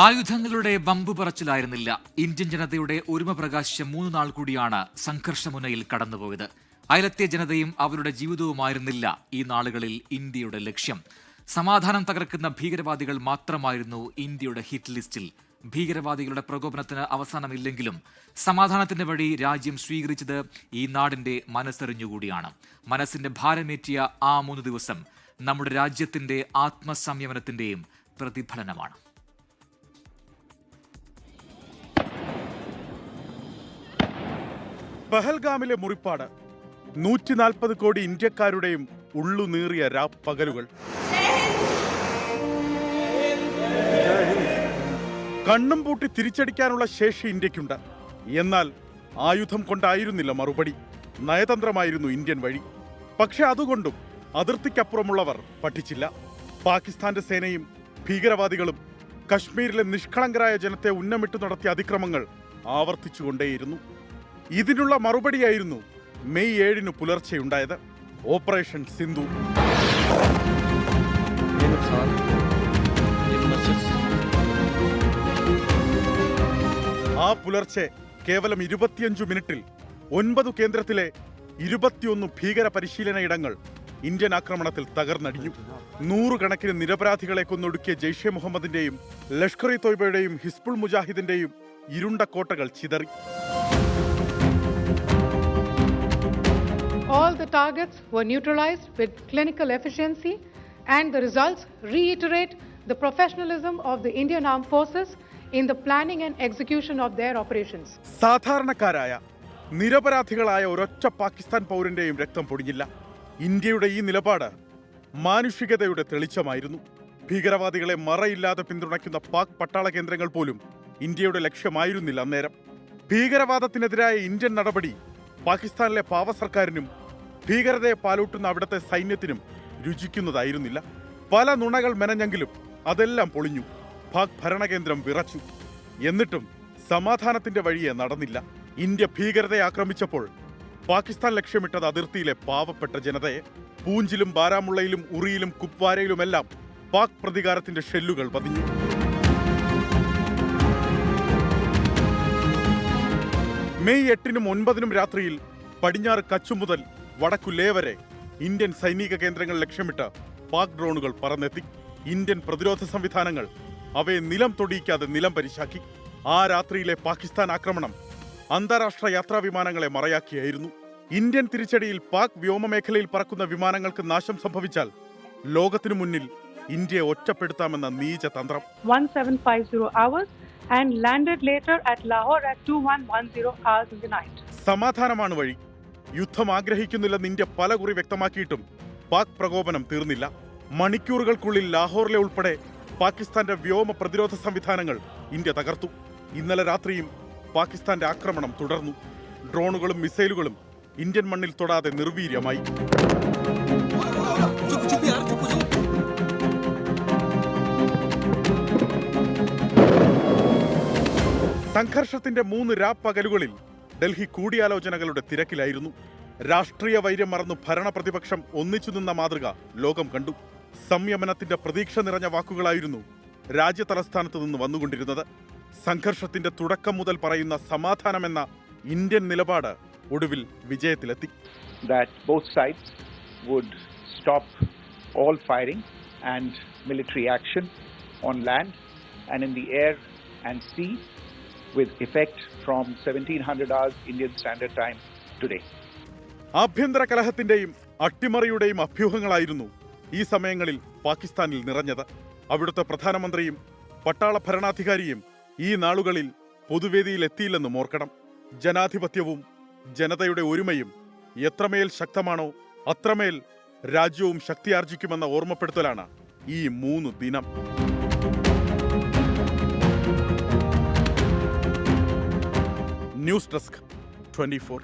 ആയുധങ്ങളുടെ വമ്പു പറച്ചിലായിരുന്നില്ല. Indian ജനതയുടെ ഒരുമ പ്രകാശിച്ച 3 നാൾ കൂടിയാണ് സംഘർഷമുനയിൽ കടന്നുപോയത്. അയലത്തെ ജനതയും അവരുടെ ജീവിതവുമായിരുന്നില്ല ഈ നാളുകളിൽ ഇന്ത്യയുടെ ലക്ഷ്യം. സമാധാനം തകർക്കുന്ന ഭീകരവാദികൾ മാത്രമായിരുന്നു ഇന്ത്യയുടെ ഹിറ്റ് ലിസ്റ്റിൽ. ഭീകരവാദികളുടെ പ്രകോപനത്തിന് അവസാനമില്ലെങ്കിലും സമാധാനത്തിന്റെ വഴി രാജ്യം സ്വീകരിച്ചത് ഈ നാടിന്റെ മനസ്സറിഞ്ഞുകൂടിയാണ്. മനസ്സിന്റെ ഭാരമേറ്റിയ ആ 3 ദിവസം നമ്മുടെ രാജ്യത്തിന്റെ ആത്മസംയമനത്തിന്റെയും പ്രതിഫലനമാണ്. പഹൽഗാമിലെ മുറിപ്പാട് 140 കോടി ഇന്ത്യക്കാരുടെയും ഉള്ളുനീറിയ രാപ്പകലുകൾ. കണ്ണും പൂട്ടി തിരിച്ചടിക്കാനുള്ള ശേഷി ഇന്ത്യക്കുണ്ട്. എന്നാൽ ആയുധം കൊണ്ടായിരുന്നില്ല മറുപടി, നയതന്ത്രമായിരുന്നു ഇന്ത്യൻ വഴി. പക്ഷെ അതുകൊണ്ടും അതിർത്തിക്കപ്പുറമുള്ളവർ പഠിച്ചില്ല. പാകിസ്ഥാന്റെ സേനയും ഭീകരവാദികളും കശ്മീരിലെ നിഷ്കളങ്കരായ ജനത്തെ ഉന്നമിട്ട് നടത്തിയ അതിക്രമങ്ങൾ ആവർത്തിച്ചുകൊണ്ടേയിരുന്നു. ഇതിനുള്ള മറുപടിയായിരുന്നു മെയ് 7 പുലർച്ചെയുണ്ടായത്. ഓപ്പറേഷൻ സിന്ധു. ആ പുലർച്ചെ കേവലം 25 മിനിറ്റിൽ 9 കേന്ദ്രത്തിലെ 21 ഭീകര പരിശീലന ഇടങ്ങൾ ഇന്ത്യൻ ആക്രമണത്തിൽ തകർന്നടിഞ്ഞു. 100 കണക്കിന് നിരപരാധികളെ കൊന്നൊടുക്കിയ ജെയ്ഷെ മുഹമ്മദിന്റെയും ലഷ്കർ ഇ തോയ്ബയുടെയും ഹിസ്ബുൾ മുജാഹിദിന്റെയും ഇരുണ്ട കോട്ടകൾ ചിതറി. All the targets were neutralized with clinical efficiency, and the results reiterate the professionalism of the Indian Armed Forces in the planning and execution of their operations. സാധാരണക്കാരായ നിരപരാധികളായ ഒരൊറ്റ പാകിസ്ഥാൻ പൗരന്റെയും രക്തം പൊടിഞ്ഞില്ല. ഇന്ത്യയുടെ ഈ നിലപാട് മാനുഷികതയുടെ തെളിച്ചമായിരുന്നു. ഭീകരവാദികളെ മറയില്ലാതെ പിന്തുണയ്ക്കുന്ന പാക് പട്ടാള കേന്ദ്രങ്ങൾ പോലും ഇന്ത്യയുടെ ലക്ഷ്യമായിരുന്നില്ല അന്നേരം. ഭീകരവാദത്തിനെതിരായ ഇന്ത്യൻ നടപടി പാകിസ്ഥാനിലെ പാവ സർക്കാരിനും ഭീകരതയെ പാലൂട്ടുന്ന അവിടുത്തെ സൈന്യത്തിനും രുചിക്കുന്നതായിരുന്നില്ല. പല നുണകൾ മെനഞ്ഞെങ്കിലും അതെല്ലാം പൊളിഞ്ഞു. പാക് ഭരണകേന്ദ്രം വിറച്ചു. എന്നിട്ടും സമാധാനത്തിന്റെ വഴിയെ നടന്നില്ല. ഇന്ത്യ ഭീകരതയെ ആക്രമിച്ചപ്പോൾ പാകിസ്ഥാൻ ലക്ഷ്യമിട്ടത് അതിർത്തിയിലെ പാവപ്പെട്ട ജനതയെ. പൂഞ്ചിലും ബാരാമുള്ളയിലും ഉറിയിലും കുപ്വാരയിലുമെല്ലാം പാക് പ്രതികാരത്തിന്റെ ഷെല്ലുകൾ പതിഞ്ഞു. മെയ് 8 9 രാത്രിയിൽ പടിഞ്ഞാറ് കച്ച് മുതൽ വടക്കു ലേ വരെ ഇന്ത്യൻ സൈനിക കേന്ദ്രങ്ങൾ ലക്ഷ്യമിട്ട് പാക് ഡ്രോണുകൾ പറന്നെത്തി. ഇന്ത്യൻ പ്രതിരോധ സംവിധാനങ്ങൾ അവയെ നിലം തൊടിയിക്കാതെ നിലം പരിശാക്കി. ആ രാത്രിയിലെ പാകിസ്ഥാൻ ആക്രമണം അന്താരാഷ്ട്ര യാത്രാ വിമാനങ്ങളെ മറയാക്കിയായിരുന്നു. ഇന്ത്യൻ തിരിച്ചടിയിൽ പാക് വ്യോമമേഖലയിൽ പറക്കുന്ന വിമാനങ്ങൾക്ക് നാശം സംഭവിച്ചാൽ ലോകത്തിനു മുന്നിൽ ഇന്ത്യയെ ഒറ്റപ്പെടുത്താമെന്ന നീച തന്ത്രം. 1750 hours and landed later at Lahore at 2110 hours in the night. സമാധാനമാണ് വഴി. യുദ്ധം ആഗ്രഹിക്കുന്നില്ലെന്ന് ഇന്ത്യ പലകുറി വ്യക്തമാക്കിയിട്ടും പാക് പ്രകോപനം തീർന്നില്ല. മണിക്കൂറുകൾക്കുള്ളിൽ ലാഹോറിലെ ഉൾപ്പെടെ പാകിസ്ഥാന്റെ വ്യോമ പ്രതിരോധ സംവിധാനങ്ങൾ ഇന്ത്യ തകർത്തു. ഇന്നലെ രാത്രിയും പാകിസ്ഥാന്റെ ആക്രമണം തുടർന്നു. ഡ്രോണുകളും മിസൈലുകളും ഇന്ത്യൻ മണ്ണിൽ തൊടാതെ നിർവീര്യമായി. സംഘർഷത്തിന്റെ 3 രാപ്പകലുകളിൽ ഡൽഹി കൂടിയാലോചനകളുടെ തിരക്കിലായിരുന്നു. രാഷ്ട്രീയ വൈര്യം മറന്നു ഭരണപ്രതിപക്ഷം ഒന്നിച്ചു നിന്ന മാതൃക ലോകം കണ്ടു. സംയമനത്തിന്റെ പ്രതീക്ഷ നിറഞ്ഞ വാക്കുകളായിരുന്നു രാജ്യ തലസ്ഥാനത്ത് നിന്ന് വന്നുകൊണ്ടിരുന്നത്. സംഘർഷത്തിന്റെ തുടക്കം മുതൽ പറയുന്ന സമാധാനമെന്ന ഇന്ത്യൻ നിലപാട് ഒടുവിൽ വിജയത്തിലെത്തി. That both sides would stop all firing and military action on land and in the air and sea with effect from 1700 hours Indian Standard Time today. ആഭ്യന്തര കലഹത്തിന്റെയും അട്ടിമറിയുടെയും അഭ്യൂഹങ്ങളായിരുന്നു ഈ സമയങ്ങളിൽ പാകിസ്ഥാനിൽ നിറഞ്ഞത്. അവിടുത്തെ പ്രധാനമന്ത്രിയും പട്ടാള ഭരണാധികാരിയും ഈ നാളുകളിൽ പൊതുവേദിയിൽ എത്തിയില്ലെന്നും ഓർക്കണം. ജനാധിപത്യവും ജനതയുടെ ഒരുമയും എത്രമേൽ ശക്തമാണോ അത്രമേൽ രാജ്യവും ശക്തിയാർജിക്കുമെന്ന ഓർമ്മപ്പെടുത്തലാണ് ഈ 3 ദിനം. News desk 24.